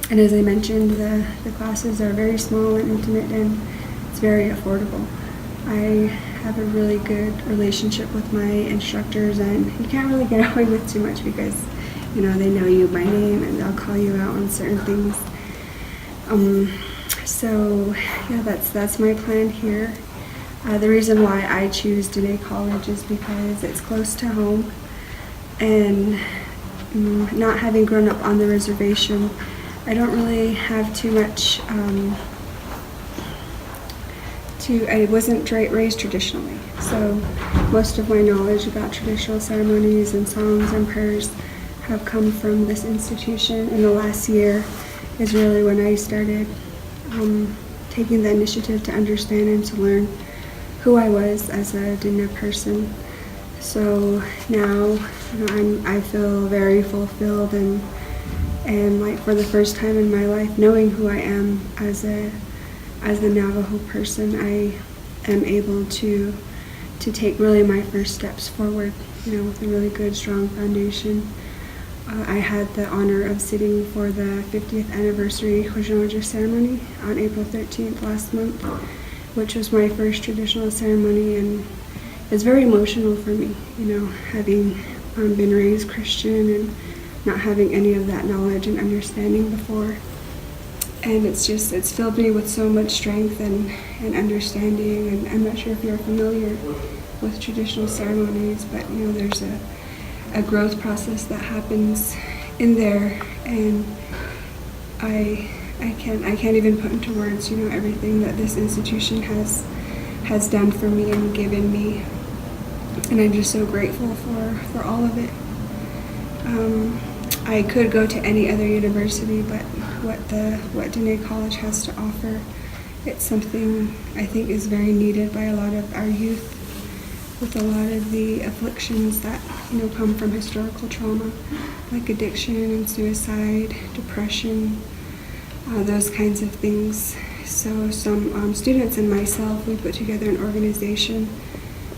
And as I mentioned, the classes are very small and intimate, and it's very affordable. I have a really good relationship with my instructors, and you can't really get away with too much because, you know, they know you by name and they'll call you out on certain things. So yeah, that's my plan here. The reason why I choose Dine College is because it's close to home, and not having grown up on the reservation, I don't really have too much I wasn't raised traditionally, so most of my knowledge about traditional ceremonies and songs and prayers have come from this institution. And the last year is really when I started taking the initiative to understand and to learn who I was as a Dine person. So now, you know, I feel very fulfilled and like for the first time in my life, knowing who I am as a Navajo person, I am able to take really my first steps forward, you know, with a really good, strong foundation. I had the honor of sitting for the 50th anniversary Hojamaja ceremony on April 13th last month, which was my first traditional ceremony, and it's very emotional for me, you know, having been raised Christian and not having any of that knowledge and understanding before. And it's filled me with so much strength and understanding. And I'm not sure if you're familiar with traditional ceremonies, but you know, there's a growth process that happens in there, and I can't even put into words, you know, everything that this institution has done for me and given me, and I'm just so grateful for all of it. I could go to any other university, but what Dine College has to offer, it's something I think is very needed by a lot of our youth, with a lot of the afflictions that, you know, come from historical trauma, like addiction and suicide, depression, those kinds of things. So some students and myself, we put together an organization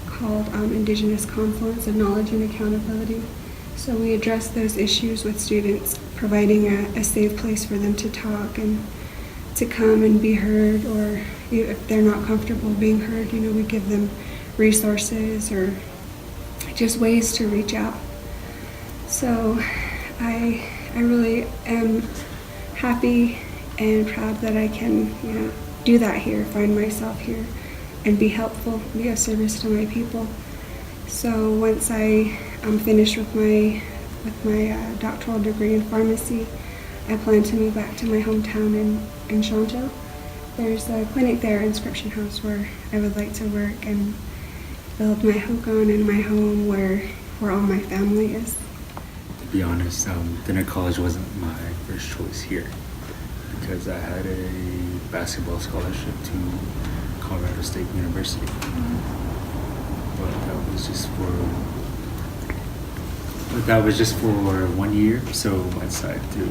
called Indigenous Confluence of Knowledge and Accountability. So we address those issues with students, providing a safe place for them to talk and to come and be heard, or if they're not comfortable being heard, you know, we give them resources or just ways to reach out. So I really am happy and proud that I can, you know, do that here, find myself here, and be helpful, be of service to my people. So once I finished with my doctoral degree in pharmacy, I plan to move back to my hometown in Shantou. There's a clinic there, Inscription House, where I would like to work and build my hogan and my home where all my family is. To be honest, Dine College wasn't my first choice here, because I had a basketball scholarship to Colorado State University. But that was just for 1 year, so I decided to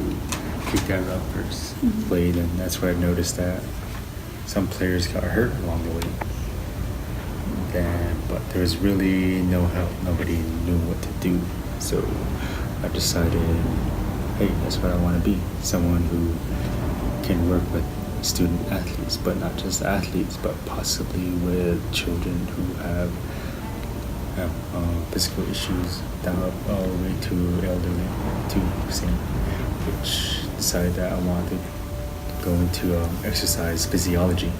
take that route first. Played, and that's where I noticed that some players got hurt along the way. But there was really no help. Nobody knew what to do. So I decided, hey, that's what I want to be. Someone who can work with student athletes, but not just athletes, but possibly with children who have physical issues down all the way to elderly, to same, which decided that I wanted to go into exercise physiology.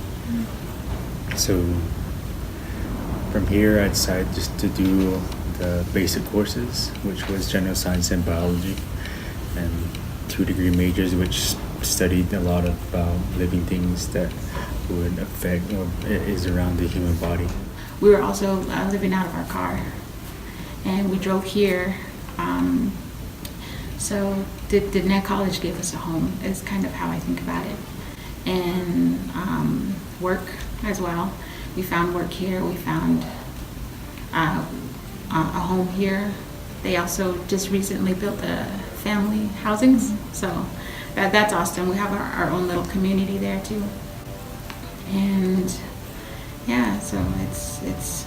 So from here, I decided just to do the basic courses, which was general science and biology, and 2-degree majors, which studied a lot about living things that would affect or is around the human body. We were also living out of our car, and we drove here. So the Dine College gave us a home, is kind of how I think about it. And work as well. We found work here. We found a home here. They also just recently built a family housings, so that's awesome. We have our own little community there too. And yeah, so it's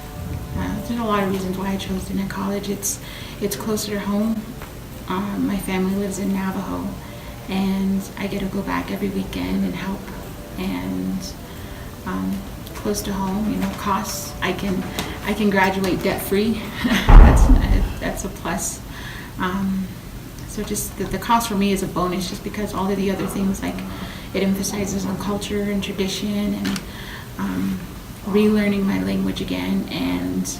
there's a lot of reasons why I chose Dine College. It's closer to home. My family lives in Navajo, and I get to go back every weekend and help. And close to home, costs. I can graduate debt free. That's a plus. So just the cost for me is a bonus, just because all of the other things, like it emphasizes on culture and tradition, and relearning my language again, and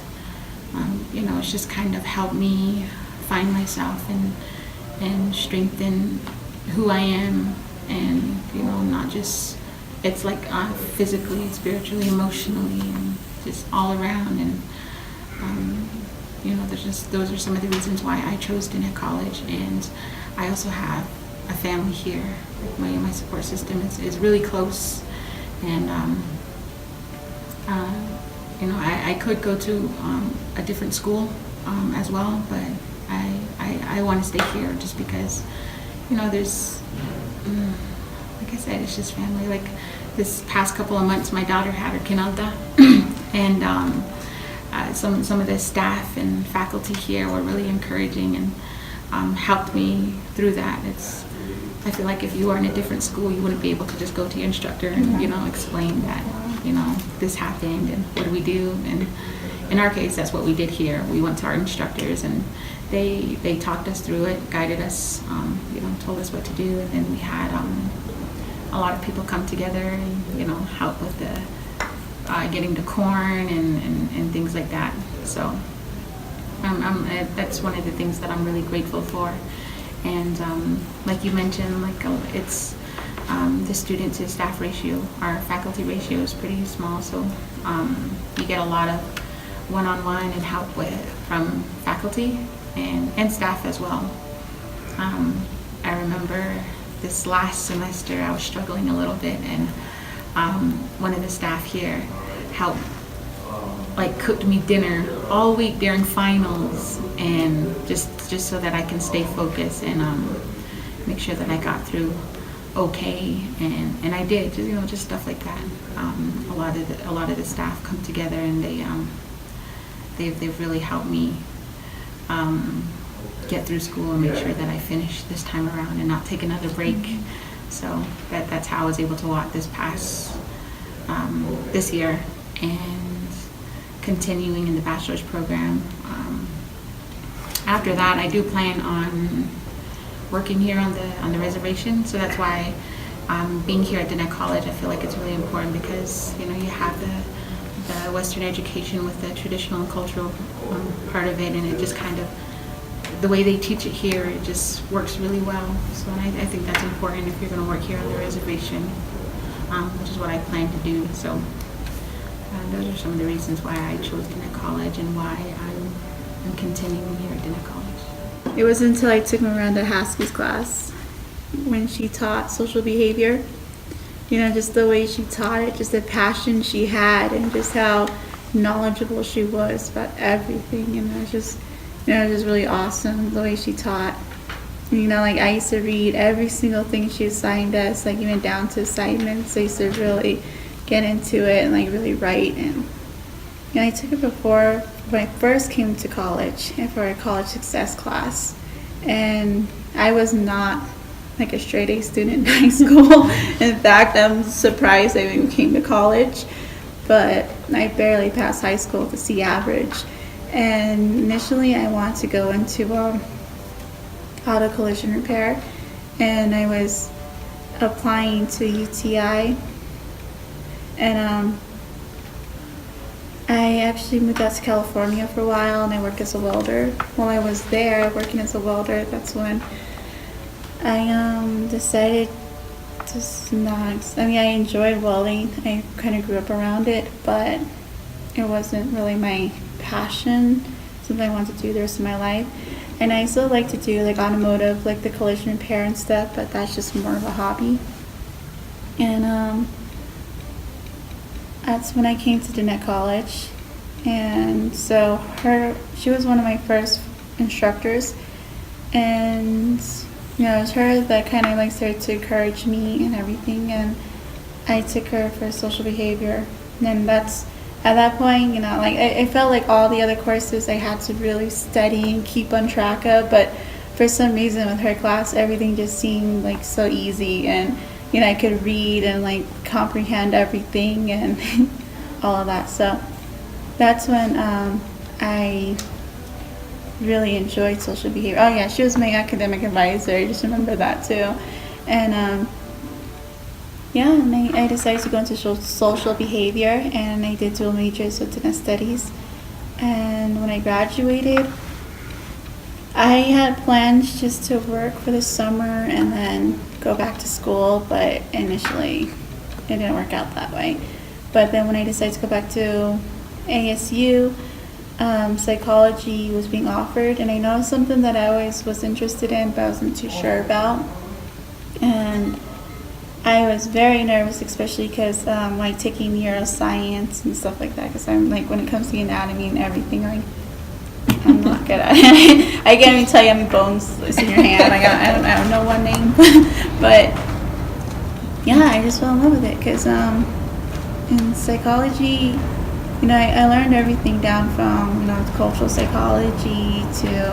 it's just kind of helped me find myself and strengthen who I am, and not just, it's like physically, spiritually, emotionally, and just all around. And those are some of the reasons why I chose Dine College. And I also have a family here. My support system is really close, and I could go to a different school as well, but I want to stay here just because there's like I said, it's just family. Like this past couple of months, my daughter had her kinalta, and some of the staff and faculty here were really encouraging and helped me through that. I feel like if you were in a different school, you wouldn't be able to just go to your instructor and explain that this happened and what do we do. And in our case, that's what we did here. We went to our instructors, and they talked us through it, guided us, told us what to do. And then we had a lot of people come together and help with the getting the corn and things like that. So that's one of the things that I'm really grateful for. And like you mentioned, it's the student to staff ratio, our faculty ratio is pretty small, so you get a lot of one-on-one and help from faculty and staff as well. I remember this last semester I was struggling a little bit, and one of the staff here helped cooked me dinner all week during finals, and just so that I can stay focused and make sure that I got through okay, and I did, just stuff like that. A lot of the staff come together, and they've really helped me get through school and make sure that I finish this time around and not take another break. So that's how I was able to walk this year, and continuing in the bachelor's program. After that, I do plan on working here on the reservation, so that's why being here at Dine College, I feel like it's really important, because you have the Western education with the traditional and cultural part of it, and it just kind of, the way they teach it here, it just works really well. So I think that's important if you're going to work here on the reservation, which is what I plan to do. So those are some of the reasons why I chose Dine College and why I'm continuing here at Dine College. It wasn't until I took Miranda Haskell's class when she taught social behavior. Just the way she taught it, just the passion she had, and just how knowledgeable she was about everything. And it was just really awesome the way she taught. I used to read every single thing she assigned us, even down to assignments. I used to really get into it and really write. And I took it before when I first came to college, and for a college success class, and I was not a straight A student in high school. In fact, I'm surprised I even came to college, but I barely passed high school with a C average. And initially I wanted to go into auto collision repair, and I was applying to UTI, and I actually moved out to California for a while, and I worked as a welder. While I was there working as a welder, that's when I decided to not, I enjoyed welding. I kind of grew up around it, but it wasn't really my passion, something I wanted to do the rest of my life. And I still like to do automotive, the collision repair and stuff, but that's just more of a hobby. And that's when I came to Dine College. And so she was one of my first instructors, and it was her that kind of started to encourage me and everything, and I took her for social behavior. And that's, at that point, I felt like all the other courses I had to really study and keep on track of, but for for some reason with her class, everything just seemed like so easy, and I could read and like comprehend everything and all of that. So that's when I really enjoyed social behavior. Oh yeah, she was my academic advisor. I just remember that too. And yeah, and I decided to go into social behavior, and I did dual majors with Indigenous studies. And when I graduated, I had plans just to work for the summer and then go back to school, but initially it didn't work out that way. But then when I decided to go back to ASU, psychology was being offered, and I know something that I always was interested in, but I wasn't too sure about. And I was very nervous, especially because like taking neuroscience and stuff like that, because I'm like, when it comes to anatomy and everything, like, I'm not good at it. I can't even tell you how many bones is in your hand. I don't know one name. But yeah, I just fell in love with it because in psychology, I learned everything down from, cultural psychology to,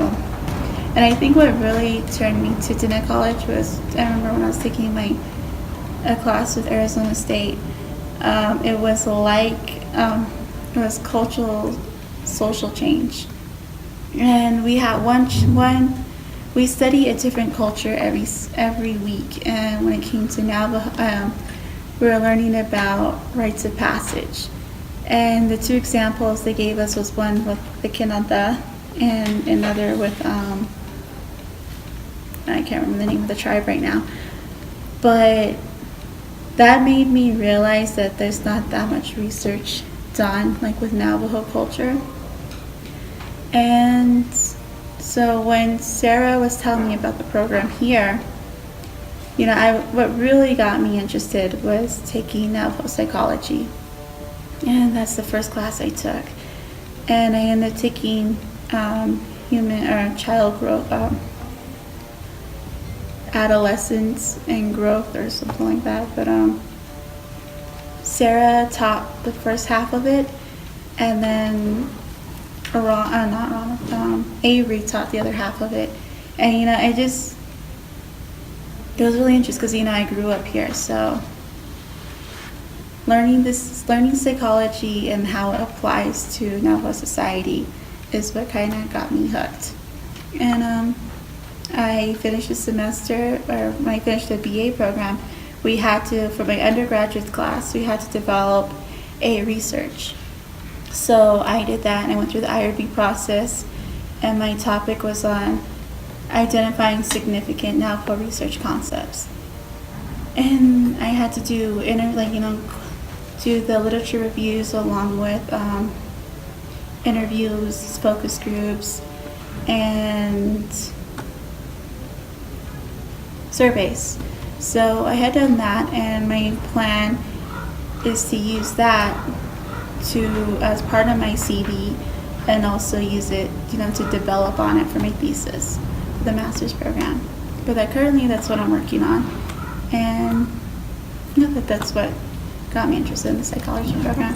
and I think what really turned me to Dine College was, I remember when I was taking a class with Arizona State, it was like, it was cultural social change. And we had we study a different culture every week. And when it came to Navajo, we were learning about rites of passage. And the two examples they gave us was one with the Kinanta and another with, I can't remember the name of the tribe right now. But that made me realize that there's not that much research done, like with Navajo culture. And so when Sarah was telling me about the program here, what really got me interested was taking Navajo psychology. And that's the first class I took. And I ended up taking child growth, adolescence and growth or something like that. But Sarah taught the first half of it, and then Avery taught the other half of it. And it was really interesting because I grew up here, so learning psychology and how it applies to Navajo society is what kind of got me hooked. And I finished the semester, or when I finished the BA program, we had to, for my undergraduate class, we had to develop a research. So I did that, and I went through the IRB process, and my topic was on identifying significant Navajo research concepts. And I had to do do the literature reviews along with interviews, focus groups, and surveys. So I had done that, and my plan is to use that as part of my CV, and also use it, to develop on it for my thesis for the master's program. But currently that's what I'm working on, and that's what got me interested in the psychology program.